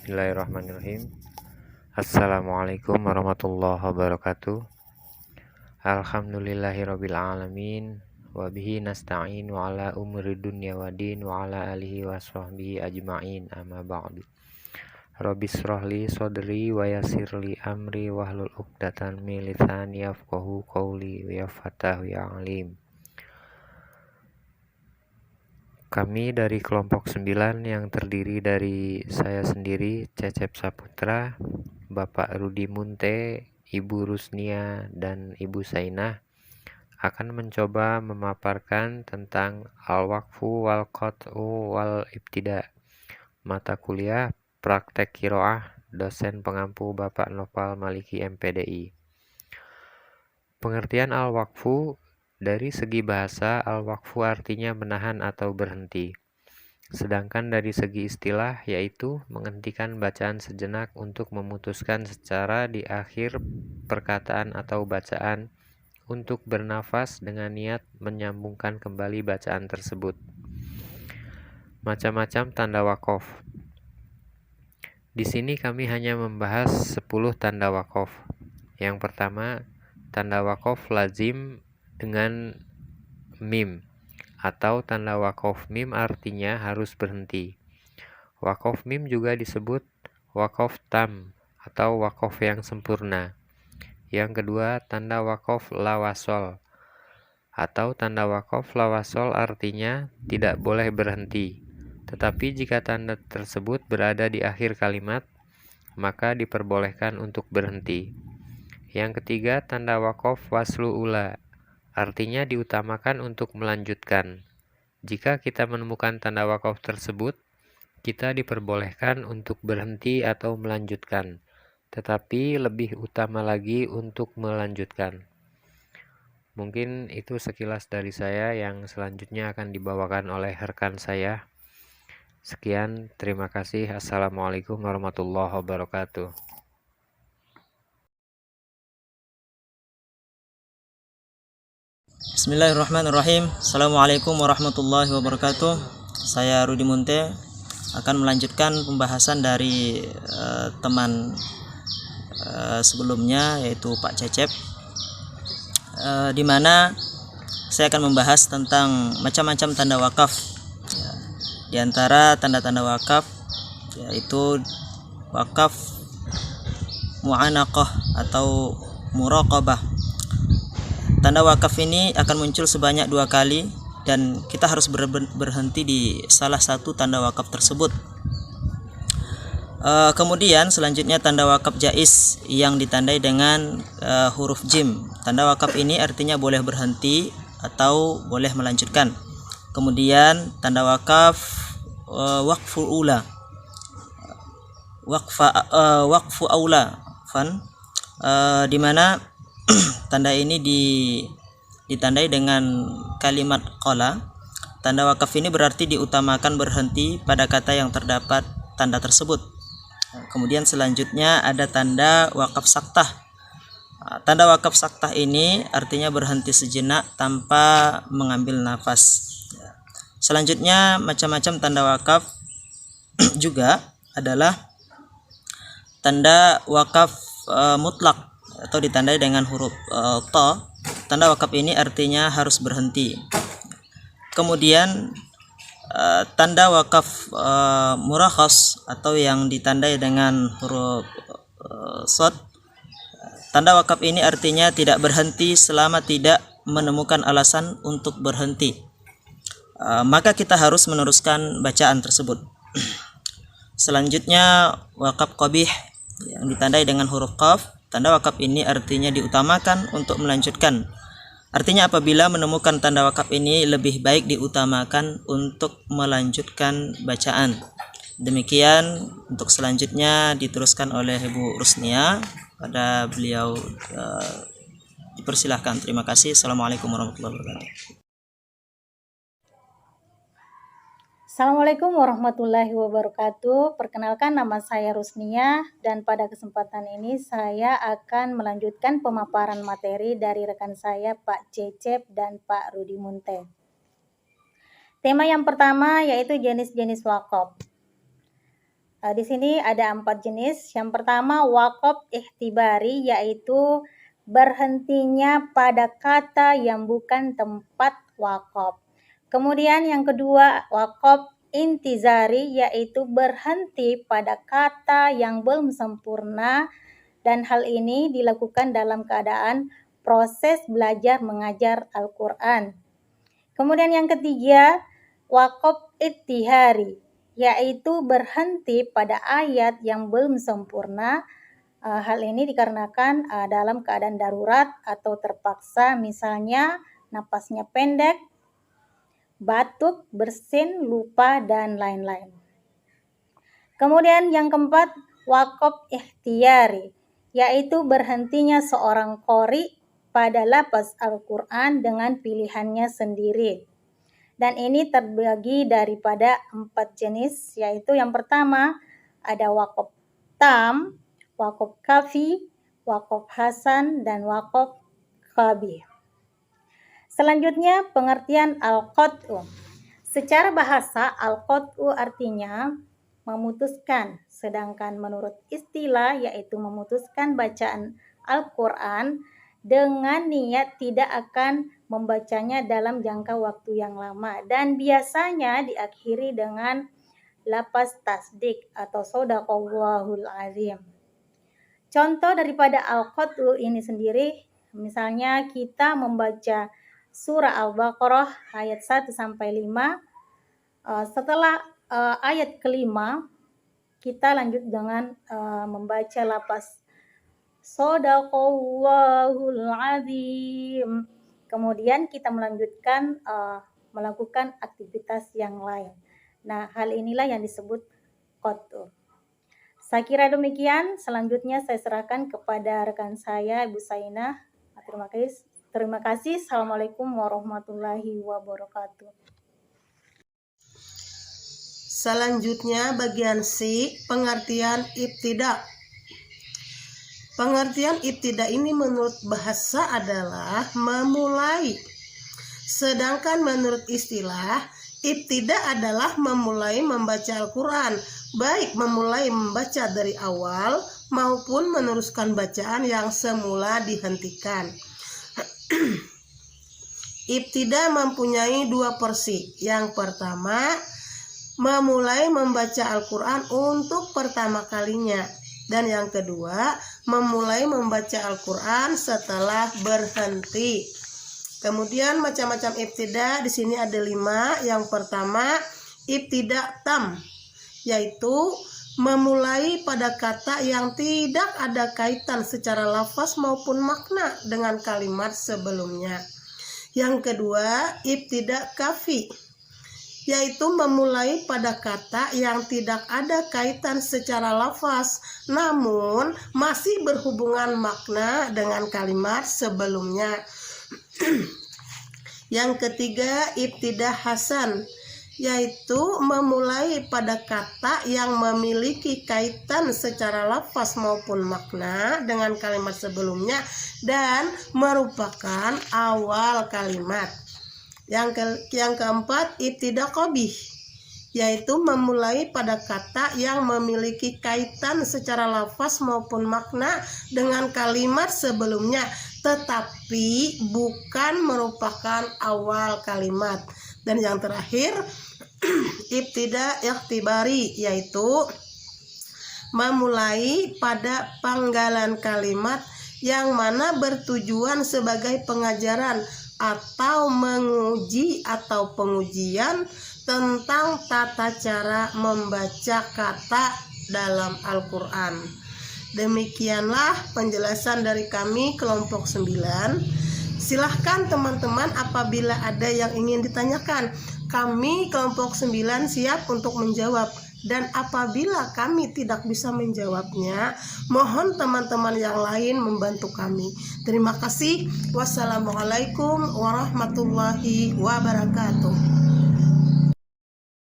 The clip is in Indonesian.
Bismillahirrahmanirrahim. Assalamualaikum warahmatullahi wabarakatuh. Alhamdulillahirabbil alamin wa bihi nasta'in wa ala umuri dunya waddin wa ala alihi washabbihi ajmain amma ba'du. Rabbis shrahli sadri wa yassirli amri wahlul 'uqdatam min lisani yafqahu qawli ya Fattah ya Alim. Kami dari kelompok 9 yang terdiri dari saya sendiri, Cecep Saputra, Bapak Rudi Munte, Ibu Rusnia, dan Ibu Sainah akan mencoba memaparkan tentang al-waqfu wal qat'u wal ibtida, mata kuliah praktek qiraah, dosen pengampu Bapak Nopal Maliki MPDI. Pengertian al-waqfu. Dari segi bahasa, al-waqfu artinya menahan atau berhenti. Sedangkan dari segi istilah, yaitu menghentikan bacaan sejenak untuk memutuskan secara di akhir perkataan atau bacaan untuk bernafas dengan niat menyambungkan kembali bacaan tersebut. Macam-macam tanda waqaf. Di sini kami hanya membahas 10 tanda waqaf. Yang pertama, tanda waqaf lazim dengan mim atau tanda waqaf mim artinya harus berhenti. Waqaf mim juga disebut waqaf tam atau waqaf yang sempurna. Yang kedua, tanda waqaf lawasol atau tanda waqaf lawasol artinya tidak boleh berhenti. Tetapi jika tanda tersebut berada di akhir kalimat, maka diperbolehkan untuk berhenti. Yang ketiga, tanda waqaf waslu ula artinya diutamakan untuk melanjutkan. Jika kita menemukan tanda waqaf tersebut, kita diperbolehkan untuk berhenti atau melanjutkan, tetapi lebih utama lagi untuk melanjutkan. Mungkin itu sekilas dari saya, yang selanjutnya akan dibawakan oleh rekan saya. Sekian, terima kasih. Assalamualaikum warahmatullahi wabarakatuh. Bismillahirrahmanirrahim. Assalamualaikum warahmatullahi wabarakatuh. Saya Rudi Munte akan melanjutkan pembahasan dari teman sebelumnya, yaitu Pak Cecep, di mana saya akan membahas tentang macam-macam tanda wakaf. Di antara tanda-tanda wakaf yaitu wakaf mu'anaqah atau muraqabah. Tanda wakaf ini akan muncul sebanyak 2 kali dan kita harus berhenti di salah satu tanda wakaf tersebut. Kemudian selanjutnya tanda wakaf jaiz yang ditandai dengan huruf jim. Tanda wakaf ini artinya boleh berhenti atau boleh melanjutkan. Kemudian tanda wakaf waqful ula, waqfu aula, di mana tanda ini ditandai dengan kalimat qala. Tanda wakaf ini berarti diutamakan berhenti pada kata yang terdapat tanda tersebut. Kemudian selanjutnya ada tanda wakaf saktah. Tanda wakaf saktah ini artinya berhenti sejenak tanpa mengambil nafas. Selanjutnya macam-macam tanda wakaf juga adalah tanda wakaf mutlak atau ditandai dengan huruf ta. Tanda wakaf ini artinya harus berhenti. Kemudian tanda wakaf murakhas atau yang ditandai dengan huruf shad. Tanda wakaf ini artinya tidak berhenti selama tidak menemukan alasan untuk berhenti. Maka kita harus meneruskan bacaan tersebut. Selanjutnya wakaf qabih yang ditandai dengan huruf qaf. Tanda wakaf ini artinya diutamakan untuk melanjutkan. Artinya apabila menemukan tanda wakaf ini lebih baik diutamakan untuk melanjutkan bacaan. Demikian, untuk selanjutnya diteruskan oleh Ibu Rusnia. Pada beliau dipersilahkan. Terima kasih. Assalamualaikum warahmatullahi wabarakatuh. Assalamualaikum warahmatullahi wabarakatuh. Perkenalkan, nama saya Rusnia dan pada kesempatan ini saya akan melanjutkan pemaparan materi dari rekan saya Pak Cecep dan Pak Rudi Munte. Tema yang pertama yaitu jenis-jenis wakaf. Di sini ada 4 jenis. Yang pertama waqaf ikhtibari, yaitu berhentinya pada kata yang bukan tempat waqaf. Kemudian yang kedua waqaf intizari, yaitu berhenti pada kata yang belum sempurna, dan hal ini dilakukan dalam keadaan proses belajar mengajar Al-Quran. Kemudian yang ketiga waqaf ittihari, yaitu berhenti pada ayat yang belum sempurna. Hal ini dikarenakan dalam keadaan darurat atau terpaksa, misalnya napasnya pendek, batuk, bersin, lupa, dan lain-lain. Kemudian yang keempat waqaf ikhtiyari, yaitu berhentinya seorang qori pada lafaz Al-Quran dengan pilihannya sendiri. Dan ini terbagi daripada 4 jenis, yaitu yang pertama ada waqaf tam, waqaf kafi, waqaf hasan, dan waqaf qabih. Selanjutnya pengertian al-qat'u. Secara bahasa al-qat'u artinya memutuskan, sedangkan menurut istilah yaitu memutuskan bacaan Al-Quran dengan niat tidak akan membacanya dalam jangka waktu yang lama, dan biasanya diakhiri dengan lafaz tasdik atau shadaqallahul azim. Contoh daripada al-qat'u ini sendiri, misalnya kita membaca surah Al-Baqarah ayat 1 sampai 5, setelah ayat kelima kita lanjut dengan membaca lafaz shadaqallahul azim. Kemudian kita melanjutkan melakukan aktivitas yang lain. Nah, hal inilah yang disebut qat'u. Saya kira demikian. Selanjutnya saya serahkan kepada rekan saya Ibu Sainah. Terima kasih. Assalamualaikum warahmatullahi wabarakatuh. Selanjutnya bagian C, pengertian ibtida. Pengertian ibtida ini menurut bahasa adalah memulai. Sedangkan menurut istilah, ibtida adalah memulai membaca Al-Quran, baik memulai membaca dari awal maupun meneruskan bacaan yang semula dihentikan. Ibtida mempunyai 2 porsi. Yang pertama, memulai membaca Al-Quran untuk pertama kalinya. Dan yang kedua, memulai membaca Al-Quran setelah berhenti. Kemudian macam-macam ibtida di sini ada 5. Yang pertama, ibtida tam, yaitu memulai pada kata yang tidak ada kaitan secara lafaz maupun makna dengan kalimat sebelumnya. Yang kedua, ibtida kafi, yaitu memulai pada kata yang tidak ada kaitan secara lafaz namun masih berhubungan makna dengan kalimat sebelumnya. Yang ketiga, ibtida hasan, yaitu memulai pada kata yang memiliki kaitan secara lafaz maupun makna dengan kalimat sebelumnya dan merupakan awal kalimat. Yang keempat, ibtida qabih, yaitu memulai pada kata yang memiliki kaitan secara lafaz maupun makna dengan kalimat sebelumnya tetapi bukan merupakan awal kalimat. Dan yang terakhir, ibtida ikhtibari, yaitu memulai pada panggalan kalimat yang mana bertujuan sebagai pengajaran atau menguji atau pengujian tentang tata cara membaca kata dalam Al-Quran. Demikianlah penjelasan dari kami kelompok 9. Silahkan teman-teman apabila ada yang ingin ditanyakan. Kami kelompok 9 siap untuk menjawab. Dan apabila kami tidak bisa menjawabnya, mohon teman-teman yang lain membantu kami. Terima kasih. Wassalamualaikum warahmatullahi wabarakatuh.